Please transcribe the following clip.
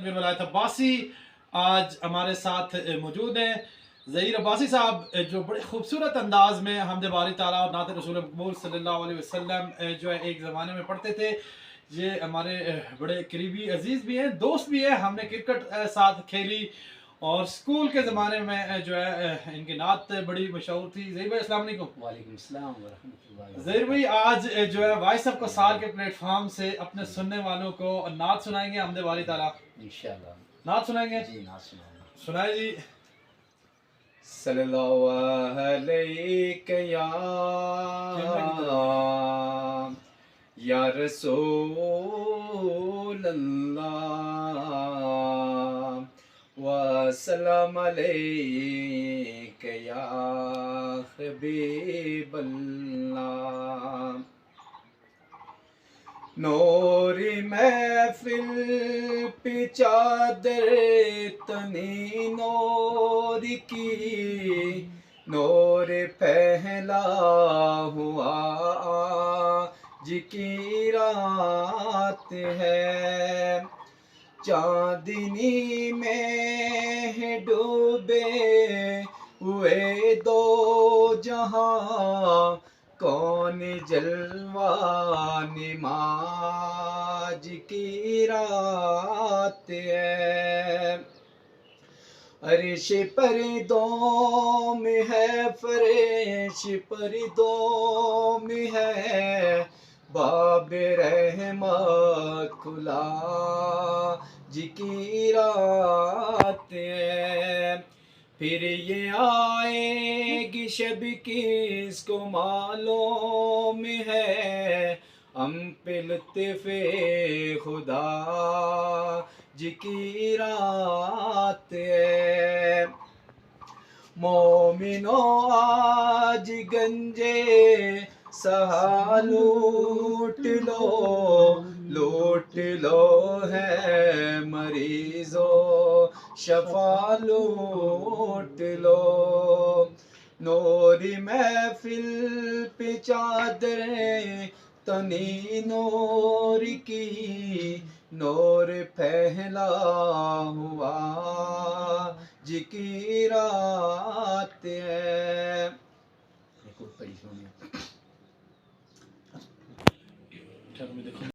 तनवीर वलायत अब्बासी आज हमारे साथ मौजूद हैं। ज़हीर अब्बासी साहब जो बड़े खूबसूरत अंदाज में हमद बारी ताला और नात रसूल मकबूल सल्लल्लाहु अलैहि वसल्लम जो है एक ज़माने में पढ़ते थे। ये हमारे बड़े करीबी अजीज़ भी हैं, दोस्त भी हैं। हमने क्रिकेट साथ खेली और स्कूल के ज़माने में जो है इनकी नात बड़ी मशहूर थी। ज़हीर भाई अस्सलाम वालेकुम। वालेकुम सलाम व रहमतुल्लाहि। ज़हीर भाई आज जो है वॉइस ऑफ कसार के प्लेटफॉर्म से अपने सुनने वालों को नात सुनाएंगे हमद बारी ताला। इंशाअल्लाह नात सुनाएंगे जी, नात सुनाऊंगा। सुनाए जी। सल्लल्लाहु अलैहि या रसूल अल्लाह व सल्लम अलैका या हबीब अल्लाह। नूरी महफिल पे चादर तनी नूर की, नूर पहला हुआ आज की रात है। चांदनी में डूबे हुए दो जहां, कौन जलवा नमाज की रात है। अर्श परिदों में है, फरेश परिदों में है, बाब रहमत खुला जी की रात है। फिर ये आएगी शब किसको मालूम है, हम पे लुत्फ़े खुदा जी की रात है। मोमिनो आज गंजे सहा लूट लो, लूट लो है मरीजो शफा लूट लो। नूरी महफिल पे चादरें तनी नूर की, नूर फैला हुआ जी की रात है। चलो मैं देखूं।